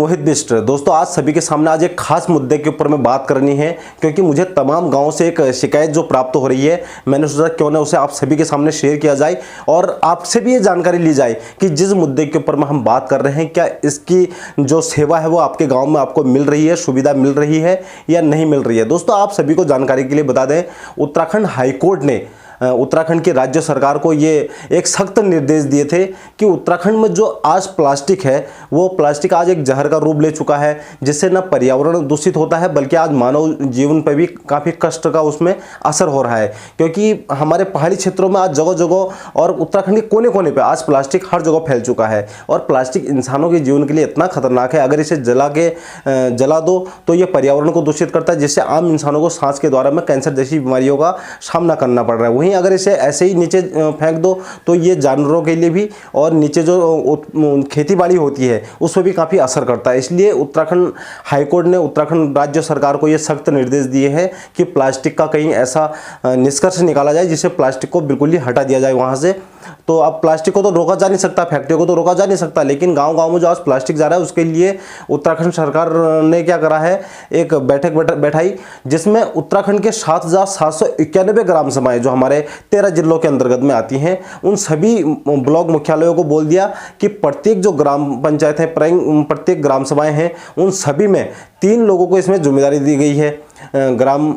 मोहित बिष्ट। दोस्तों आज सभी के सामने आज एक खास मुद्दे के ऊपर में बात करनी है, क्योंकि मुझे तमाम गांवों से एक शिकायत जो प्राप्त हो रही है, मैंने सोचा क्यों ना उसे आप सभी के सामने शेयर किया जाए और आपसे भी ये जानकारी ली जाए कि जिस मुद्दे के ऊपर में हम बात कर रहे हैं, क्या इसकी जो सेवा है वो आपके गाँव में आपको मिल रही है, सुविधा मिल रही है या नहीं मिल रही है। दोस्तों आप सभी को जानकारी के लिए बता दें, उत्तराखंड हाईकोर्ट ने उत्तराखंड की राज्य सरकार को ये एक सख्त निर्देश दिए थे कि उत्तराखंड में जो आज प्लास्टिक है वो प्लास्टिक आज एक जहर का रूप ले चुका है, जिससे न पर्यावरण दूषित होता है बल्कि आज मानव जीवन पर भी काफ़ी कष्ट का उसमें असर हो रहा है। क्योंकि हमारे पहाड़ी क्षेत्रों में आज जगह जगह और उत्तराखंड के कोने कोने पर आज प्लास्टिक हर जगह फैल चुका है और प्लास्टिक इंसानों के जीवन के लिए इतना खतरनाक है, अगर इसे जला दो तो ये पर्यावरण को दूषित करता है, जिससे आम इंसानों को सांस के द्वारा में कैंसर जैसी बीमारियों का सामना करना पड़ रहा है। वहीं अगर इसे ऐसे ही नीचे फेंक दो तो ये जानवरों के लिए भी और नीचे जो खेती बाड़ी होती है उस पर भी काफ़ी असर करता है। इसलिए उत्तराखंड हाईकोर्ट ने उत्तराखंड राज्य सरकार को ये सख्त निर्देश दिए हैं कि प्लास्टिक का कहीं ऐसा निष्कर्ष निकाला जाए जिससे प्लास्टिक को बिल्कुल ही हटा दिया जाए वहाँ से। तो अब प्लास्टिक को तो रोका जा नहीं सकता, फैक्ट्रियों को तो रोका जा नहीं सकता, लेकिन गांव-गांव में जो आज प्लास्टिक जा रहा है उसके लिए उत्तराखंड सरकार ने क्या करा है, एक बैठक बैठाई जिसमें उत्तराखंड के 7,791 ग्राम सभाएं जो हमारे 13 जिलों के अंतर्गत में आती हैं, उन सभी ब्लॉक मुख्यालयों को बोल दिया कि प्रत्येक जो ग्राम पंचायत है, प्रत्येक ग्राम सभाएं हैं, उन सभी में 3 लोगों को इसमें जिम्मेदारी दी गई है। ग्राम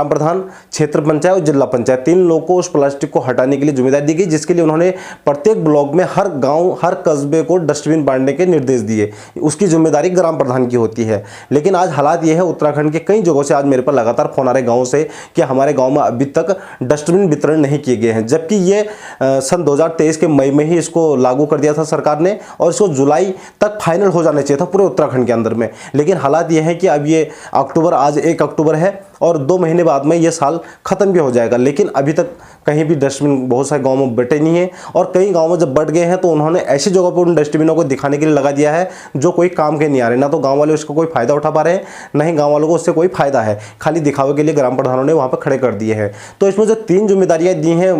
प्रधान, क्षेत्र पंचायत और जिला पंचायत, 3 लोगों को उस प्लास्टिक को हटाने के लिए जिम्मेदारी दी गई, जिसके लिए उन्होंने प्रत्येक ब्लॉक में हर गांव हर कस्बे को डस्टबिन बांटने के निर्देश दिए। उसकी जिम्मेदारी ग्राम प्रधान की होती है। लेकिन आज हालात ये है, उत्तराखंड के कई जगहों से आज मेरे पर लगातार फोन आ रहे गाँव से कि हमारे गाँव में अभी तक डस्टबिन वितरण नहीं किए गए हैं, जबकि ये सन 2023 के मई में ही इसको लागू कर दिया था सरकार ने और इसको जुलाई तक फाइनल हो जाना चाहिए था पूरे उत्तराखंड के अंदर में। लेकिन हालात ये है कि अब ये अक्टूबर, आज 1 अक्टूबर है और 2 महीने बाद में ये साल खत्म भी हो जाएगा, लेकिन अभी तक कहीं भी डस्टबिन बहुत सारे गाँव में बटे नहीं है। और कई गाँव में जब बट गए हैं तो उन्होंने ऐसी जगह पर उन डस्टबिनों को दिखाने के लिए लगा दिया है जो कोई काम के नहीं आ रहे, ना तो गाँव वाले उसका कोई फायदा उठा पा रहे हैं, ना ही गाँव वालों को उससे कोई फायदा है, खाली दिखावे के लिए ग्राम प्रधानों ने वहाँ पर खड़े कर दिए हैं। तो इसमें जो 3 जिम्मेदारियाँ दी हैं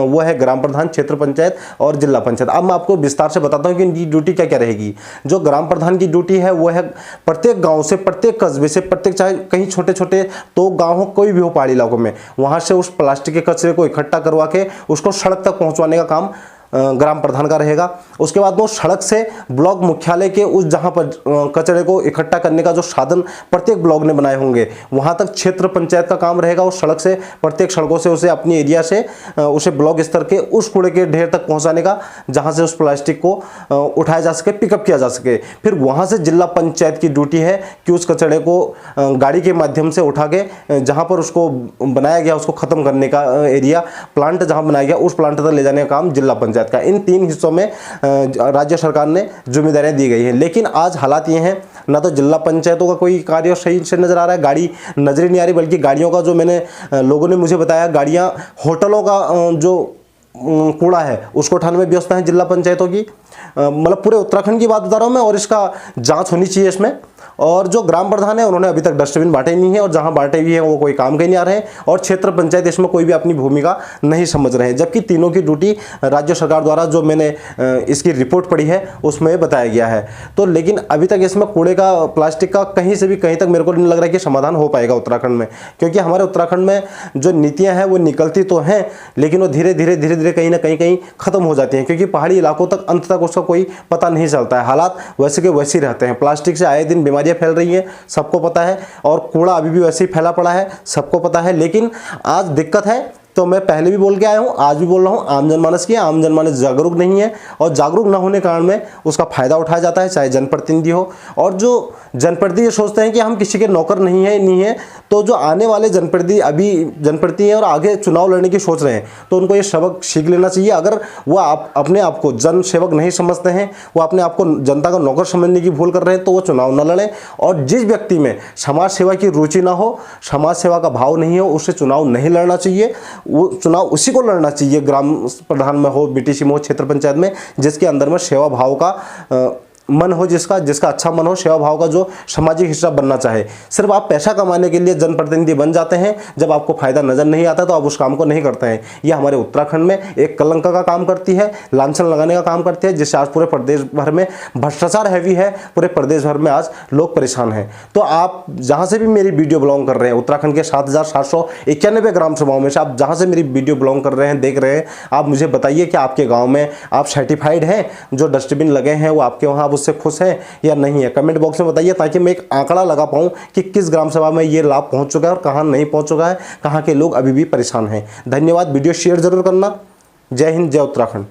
वो है ग्राम प्रधान, क्षेत्र पंचायत और जिला पंचायत। अब मैं आपको विस्तार से बताता हूँ कि इनकी ड्यूटी क्या क्या रहेगी। जो ग्राम प्रधान की ड्यूटी है वो है प्रत्येक गाँव से, प्रत्येक कस्बे से, प्रत्येक चाहे कहीं छोटे छोटे तो गाँव हो, कोई भी हो पहाड़ी इलाकों में, वहाँ से उस प्लास्टिक के कचरे को इकट्ठा करवा के उसको सड़क तक पहुँचवाने का काम ग्राम प्रधान का रहेगा। उसके बाद वो सड़क से ब्लॉक मुख्यालय के उस जहां पर कचरे को इकट्ठा करने का जो साधन प्रत्येक ब्लॉक ने बनाए होंगे वहां तक क्षेत्र पंचायत का काम रहेगा। उस सड़क से, प्रत्येक सड़कों से उसे अपनी एरिया से उसे ब्लॉक स्तर के उस कूड़े के ढेर तक पहुंचाने का जहां से उस प्लास्टिक को उठाया जा सके, पिकअप किया जा सके। फिर वहां से जिला पंचायत की ड्यूटी है कि उस कचरे को गाड़ी के माध्यम से उठा के जहाँ पर उसको बनाया गया, उसको खत्म करने का एरिया, प्लांट जहाँ बनाया गया उस प्लांट तक ले जाने का काम जिला पंचायत का। इन 3 हिस्सों में राज्य सरकार ने जिम्मेदारियां दी गई हैं। लेकिन आज हालात ये हैं, ना तो जिला पंचायतों का कोई कार्य सही से नजर आ रहा है, गाड़ी नजर ही नहीं आ रही, बल्कि गाड़ियों का जो मैंने लोगों ने मुझे बताया, गाड़ियां होटलों का जो कूड़ा है उसको उठाने में व्यवस्था है जिला पंचायतों की। मतलब पूरे उत्तराखंड की बात बता रहा हूँ मैं, और इसका जांच होनी चाहिए इसमें। और जो ग्राम प्रधान है उन्होंने अभी तक डस्टबिन बांटे नहीं है और जहां बांटे भी हैं वो कोई काम के नहीं आ रहे हैं, और क्षेत्र पंचायत इसमें कोई भी अपनी भूमिका नहीं समझ रहे हैं, जबकि तीनों की ड्यूटी राज्य सरकार द्वारा जो मैंने इसकी रिपोर्ट पढ़ी है उसमें बताया गया है। तो लेकिन अभी तक इसमें कूड़े का, प्लास्टिक का कहीं से भी कहीं तक मेरे को नहीं लग रहा है कि समाधान हो पाएगा उत्तराखंड में, क्योंकि हमारे उत्तराखंड में जो नीतियाँ हैं वो निकलती तो हैं लेकिन वो धीरे धीरे कहीं ना कहीं खत्म हो जाती हैं, क्योंकि पहाड़ी इलाकों तक अंत तक उसका कोई पता नहीं चलता है। हालात वैसे के वैसे ही रहते हैं। प्लास्टिक से आए दिन बीमारियां फैल रही हैं, सबको पता है, और कूड़ा अभी भी वैसे ही फैला पड़ा है, सबको पता है। लेकिन आज दिक्कत है, तो मैं पहले भी बोल के आया हूँ, आज भी बोल रहा हूँ, आम जनमानस की। आम जनमानस जागरूक नहीं है और जागरूक ना होने के कारण में उसका फायदा उठाया जाता है, चाहे जनप्रतिनिधि हो। और जो जनप्रतिनिधि सोचते हैं कि हम किसी के नौकर नहीं है, तो जो आने वाले जनप्रतिनिधि अभी जनप्रतिनिधि हैं और आगे चुनाव लड़ने की सोच रहे हैं, तो उनको ये सबक सीख लेना चाहिए। अगर वो अपने आप को जन सेवक नहीं समझते हैं, वो अपने आप को जनता का नौकर समझने की भूल कर रहे हैं, तो वो चुनाव न लड़ें। और जिस व्यक्ति में समाज सेवा की रुचि ना हो, समाज सेवा का भाव नहीं हो, उससे चुनाव नहीं लड़ना चाहिए। वो चुनाव उसी को लड़ना चाहिए, ग्राम प्रधान में हो, बीटीसी में हो, क्षेत्र पंचायत में, जिसके अंदर में सेवा भाव का मन हो, जिसका अच्छा मन हो, सेवा भाव का जो सामाजिक हिस्सा बनना चाहे। सिर्फ आप पैसा कमाने के लिए जनप्रतिनिधि बन जाते हैं, जब आपको फायदा नजर नहीं आता तो आप उस काम को नहीं करते हैं। यह हमारे उत्तराखंड में एक कलंक का काम करती है, लांछन लगाने का काम करती है, जिससे आज पूरे प्रदेश भर में भ्रष्टाचार हैवी है, पूरे प्रदेश भर में आज लोग परेशान हैं। तो आप जहां से भी मेरी वीडियो बिलोंग कर रहे हैं, उत्तराखंड के 7,791 ग्राम सभाओं में से आप जहां से मेरी वीडियो बिलोंग कर रहे हैं, देख रहे हैं, आप मुझे बताइए कि आपके गाँव में आप सर्टिफाइड हैं, जो डस्टबिन लगे हैं वो आपके वहाँ उससे खुश हैं या नहीं है। कमेंट बॉक्स में बताइए, ताकि मैं एक आंकड़ा लगा पाऊं कि किस ग्राम सभा में ये लाभ पहुंच चुका है और कहां नहीं पहुंच चुका है, कहां के लोग अभी भी परेशान हैं। धन्यवाद। वीडियो शेयर जरूर करना। जय हिंद, जय उत्तराखंड।